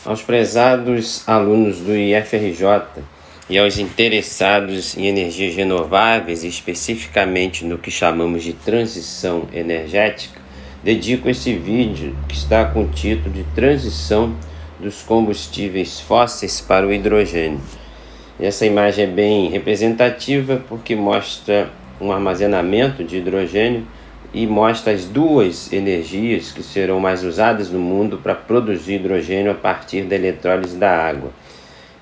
Aos prezados alunos do IFRJ e aos interessados em energias renováveis, especificamente no que chamamos de transição energética, dedico esse vídeo que está com o título de Transição dos combustíveis fósseis para o hidrogênio. Essa imagem é bem representativa porque mostra um armazenamento de hidrogênio e mostra as duas energias que serão mais usadas no mundo para produzir hidrogênio a partir da eletrólise da água.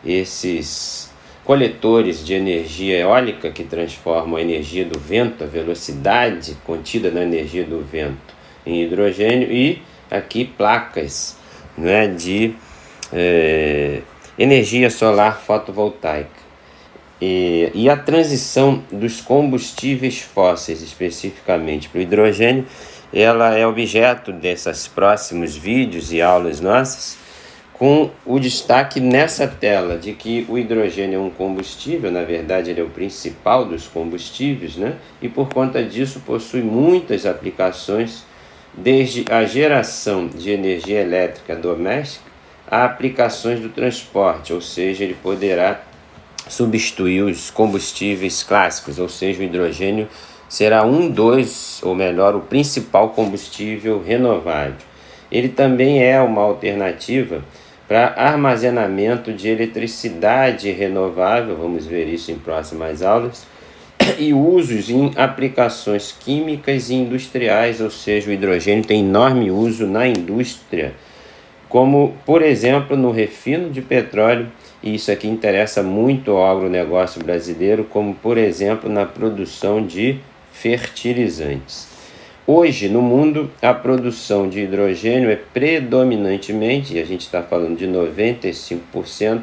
Esses coletores de energia eólica que transformam a energia do vento, a velocidade contida na energia do vento, em hidrogênio, e aqui placas, né, de energia solar fotovoltaica. E a transição dos combustíveis fósseis, especificamente para o hidrogênio, ela é objeto desses próximos vídeos e aulas nossas, com o destaque nessa tela de que o hidrogênio é um combustível, na verdade ele é o principal dos combustíveis, né? E por conta disso possui muitas aplicações, desde a geração de energia elétrica doméstica a aplicações do transporte, ou seja, ele poderá substituir os combustíveis clássicos, ou seja, o hidrogênio será ou melhor, o principal combustível renovável. Ele também é uma alternativa para armazenamento de eletricidade renovável, vamos ver isso em próximas aulas, e usos em aplicações químicas e industriais, ou seja, o hidrogênio tem enorme uso na indústria, como, por exemplo, no refino de petróleo, e isso aqui interessa muito ao agronegócio brasileiro, como, por exemplo, na produção de fertilizantes. Hoje, no mundo, a produção de hidrogênio é predominantemente, e a gente está falando de 95%,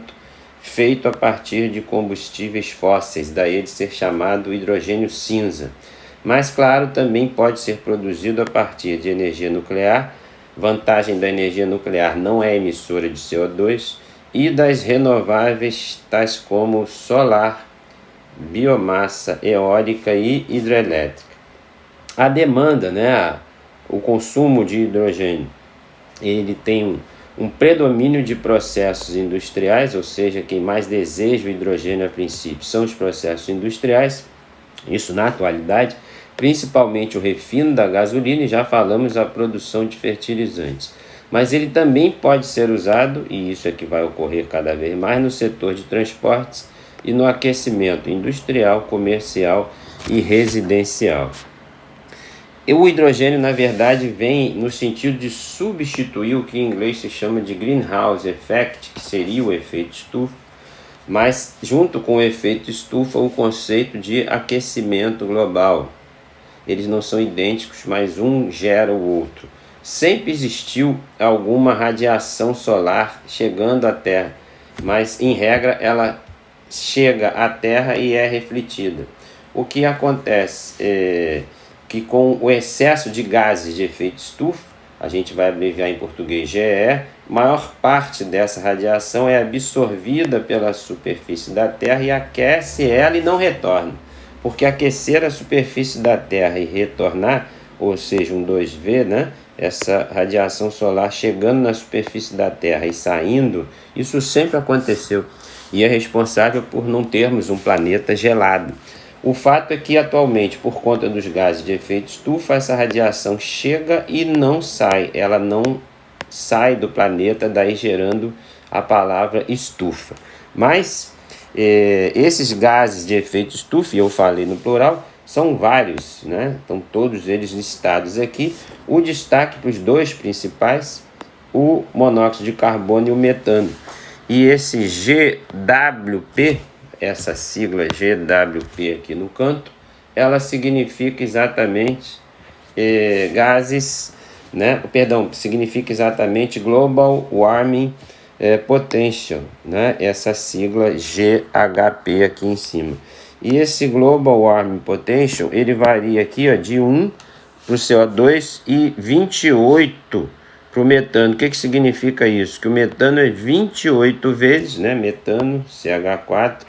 feito a partir de combustíveis fósseis, daí ele ser chamado hidrogênio cinza. Mas, claro, também pode ser produzido a partir de energia nuclear. Vantagem da energia nuclear: não é emissora de CO2, e das renováveis, tais como solar, biomassa eólica e hidrelétrica. A demanda, o consumo de hidrogênio, ele tem um predomínio de processos industriais, ou seja, quem mais deseja o hidrogênio a princípio são os processos industriais, isso na atualidade, principalmente o refino da gasolina, e já falamos a produção de fertilizantes. Mas ele também pode ser usado, e isso é que vai ocorrer cada vez mais, no setor de transportes e no aquecimento industrial, comercial e residencial. O hidrogênio, na verdade, vem no sentido de substituir o que em inglês se chama de greenhouse effect, que seria o efeito estufa, mas junto com o efeito estufa, o conceito de aquecimento global. Eles não são idênticos, mas um gera o outro. Sempre existiu alguma radiação solar chegando à Terra, mas em regra ela chega à Terra e é refletida. O que acontece é que com o excesso de gases de efeito estufa, a gente vai abreviar em português GE, maior parte dessa radiação é absorvida pela superfície da Terra e aquece ela e não retorna. Porque aquecer a superfície da Terra e retornar, ou seja, um 2V, essa radiação solar chegando na superfície da Terra e saindo, isso sempre aconteceu e é responsável por não termos um planeta gelado. O fato é que atualmente, por conta dos gases de efeito estufa, essa radiação chega e não sai, ela não sai do planeta, daí gerando a palavra estufa. Mas esses gases de efeito estufa, e eu falei no plural, são vários, Estão todos eles listados aqui. O destaque para os dois principais, o monóxido de carbono e o metano. E esse GWP, essa sigla GWP aqui no canto, ela significa exatamente significa exatamente Global Warming Potential, essa sigla GHP aqui em cima. E esse Global Warming Potential, ele varia aqui de 1 para o CO2 e 28 para o metano. O que significa isso? Que o metano é 28 vezes, metano, CH4,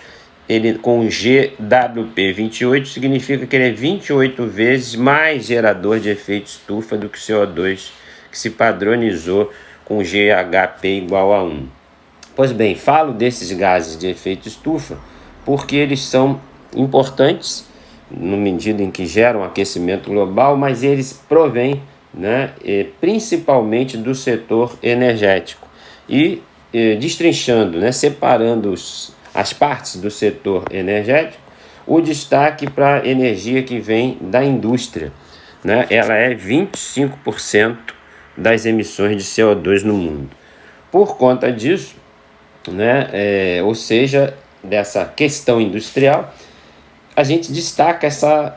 ele com GWP 28 significa que ele é 28 vezes mais gerador de efeito estufa do que o CO2, que se padronizou com GHP igual a 1. Pois bem, falo desses gases de efeito estufa porque eles são importantes na medida em que geram aquecimento global, mas eles provêm, né, principalmente do setor energético. E destrinchando, né, separando as partes do setor energético, o destaque para a energia que vem da indústria, né, ela é 25% das emissões de CO2 no mundo. Por conta disso, né, ou seja, dessa questão industrial, a gente destaca essa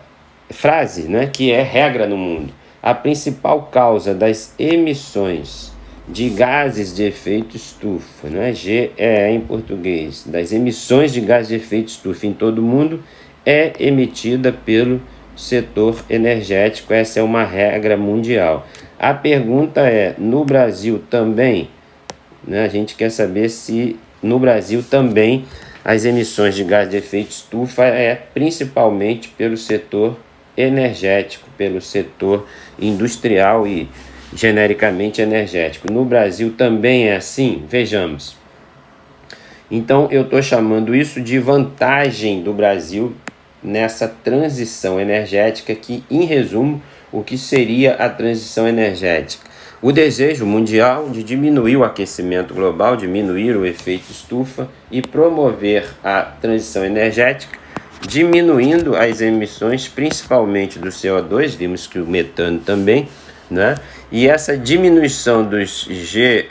frase, né, que é regra no mundo. A principal causa das emissões de gases de efeito estufa, né, GEE em português, das emissões de gases de efeito estufa em todo o mundo, é emitida pelo setor energético. Essa é uma regra mundial. A pergunta é, no Brasil também? Né, a gente quer saber se no Brasil também as emissões de gás de efeito estufa é principalmente pelo setor energético, pelo setor industrial e genericamente energético. No Brasil também é assim? Vejamos. Então eu estou chamando isso de vantagem do Brasil nessa transição energética, que, em resumo, o que seria a transição energética? O desejo mundial de diminuir o aquecimento global, diminuir o efeito estufa e promover a transição energética, diminuindo as emissões, principalmente do CO2, vimos que o metano também, né? E essa diminuição dos GEE,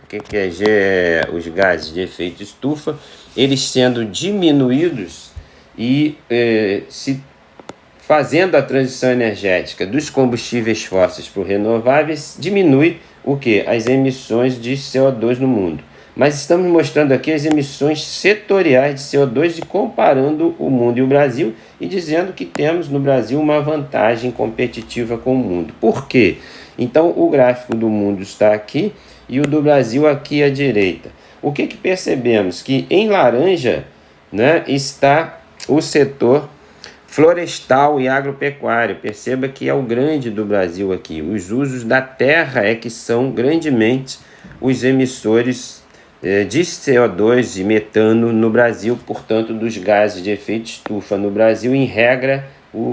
o que é GEE? Os gases de efeito estufa, eles sendo diminuídos e se fazendo a transição energética dos combustíveis fósseis para os renováveis, diminui o que? As emissões de CO2 no mundo. Mas estamos mostrando aqui as emissões setoriais de CO2 e comparando o mundo e o Brasil e dizendo que temos no Brasil uma vantagem competitiva com o mundo. Por quê? Então o gráfico do mundo está aqui e o do Brasil aqui à direita. O que percebemos? Que em laranja, né, está o setor florestal e agropecuário. Perceba que é o grande do Brasil aqui. Os usos da terra é que são grandemente os emissores de CO2 e metano no Brasil, portanto, dos gases de efeito estufa no Brasil, em regra,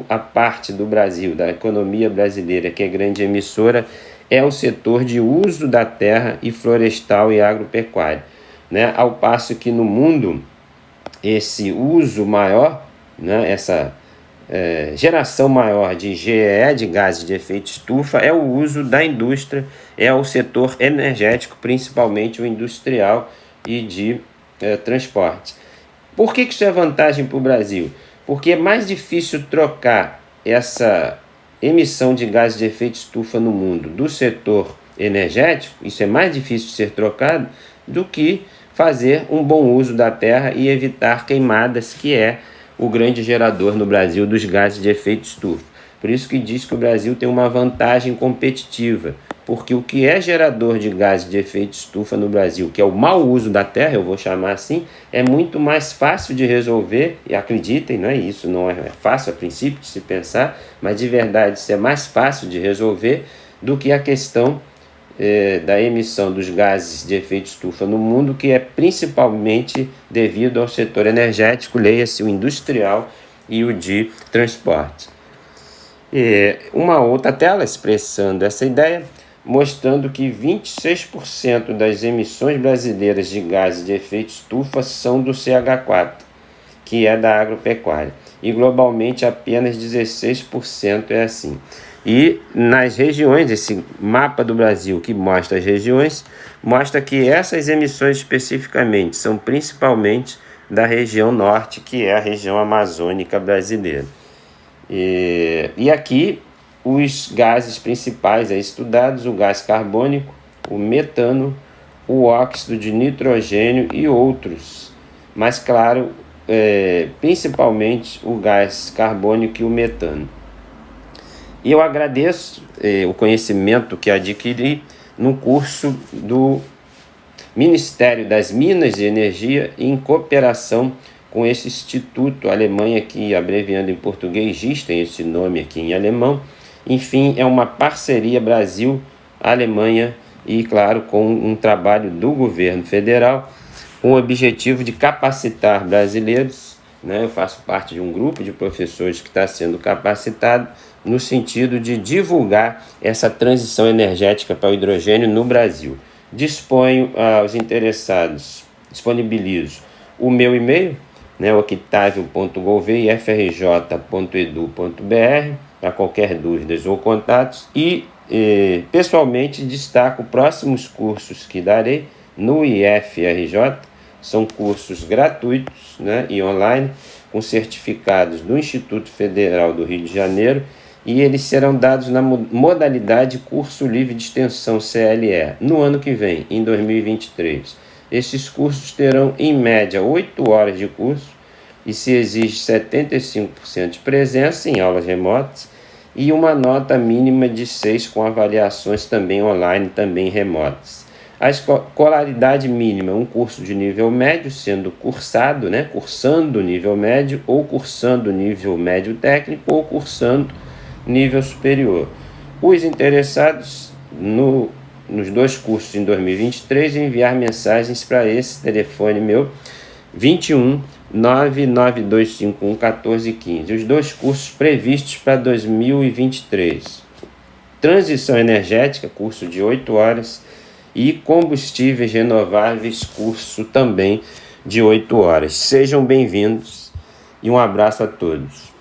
a parte do Brasil, da economia brasileira, que é grande emissora, é o setor de uso da terra e florestal e agropecuário, né? Ao passo que no mundo, esse uso maior, né, essa geração maior de GEE, de gases de efeito estufa, é o uso da indústria, é o setor energético, principalmente o industrial e de transporte. Por que isso é vantagem para o Brasil? Porque é mais difícil trocar essa emissão de gases de efeito estufa no mundo do setor energético, isso é mais difícil de ser trocado, do que fazer um bom uso da terra e evitar queimadas, que é o grande gerador no Brasil dos gases de efeito estufa. Por isso que diz que o Brasil tem uma vantagem competitiva, porque o que é gerador de gases de efeito estufa no Brasil, que é o mau uso da terra, eu vou chamar assim, é muito mais fácil de resolver, e acreditem, não é isso, não é fácil a princípio de se pensar, mas de verdade isso é mais fácil de resolver do que a questão da emissão dos gases de efeito estufa no mundo, que é principalmente devido ao setor energético, leia-se o industrial e o de transporte. Uma outra tela expressando essa ideia, mostrando que 26% das emissões brasileiras de gases de efeito estufa são do CH4, que é da agropecuária, e globalmente apenas 16% é assim. E nas regiões, esse mapa do Brasil que mostra as regiões, mostra que essas emissões especificamente são principalmente da região norte, que é a região amazônica brasileira. E aqui os gases principais estudados, o gás carbônico, o metano, o óxido de nitrogênio e outros. Mas claro, principalmente o gás carbônico e o metano. E eu agradeço o conhecimento que adquiri no curso do Ministério das Minas e Energia, em cooperação com esse instituto Alemanha, que abreviando em português GIS, tem esse nome aqui em alemão. Enfim, é uma parceria Brasil-Alemanha e, claro, com um trabalho do governo federal com o objetivo de capacitar brasileiros, né? Eu faço parte de um grupo de professores que está sendo capacitado no sentido de divulgar essa transição energética para o hidrogênio no Brasil. Disponho aos interessados, disponibilizo o meu e-mail, né, octavio.gouveia@frj.edu.br, para qualquer dúvidas ou contatos, e pessoalmente destaco próximos cursos que darei no IFRJ. São cursos gratuitos, né, e online, com certificados do Instituto Federal do Rio de Janeiro, e eles serão dados na modalidade Curso Livre de Extensão CLE, no ano que vem, em 2023. Esses cursos terão, em média, 8 horas de curso, e se exige 75% de presença em aulas remotas, e uma nota mínima de 6 com avaliações também online, também remotas. A escolaridade mínima é um curso de nível médio, sendo cursado, né, cursando nível médio, ou cursando nível médio técnico, ou cursando nível superior. Os interessados nos dois cursos em 2023 enviar mensagens para esse telefone meu, 21 99251 1415. Os dois cursos previstos para 2023. Transição energética, curso de 8 horas, e combustíveis renováveis, curso também de 8 horas. Sejam bem-vindos e um abraço a todos.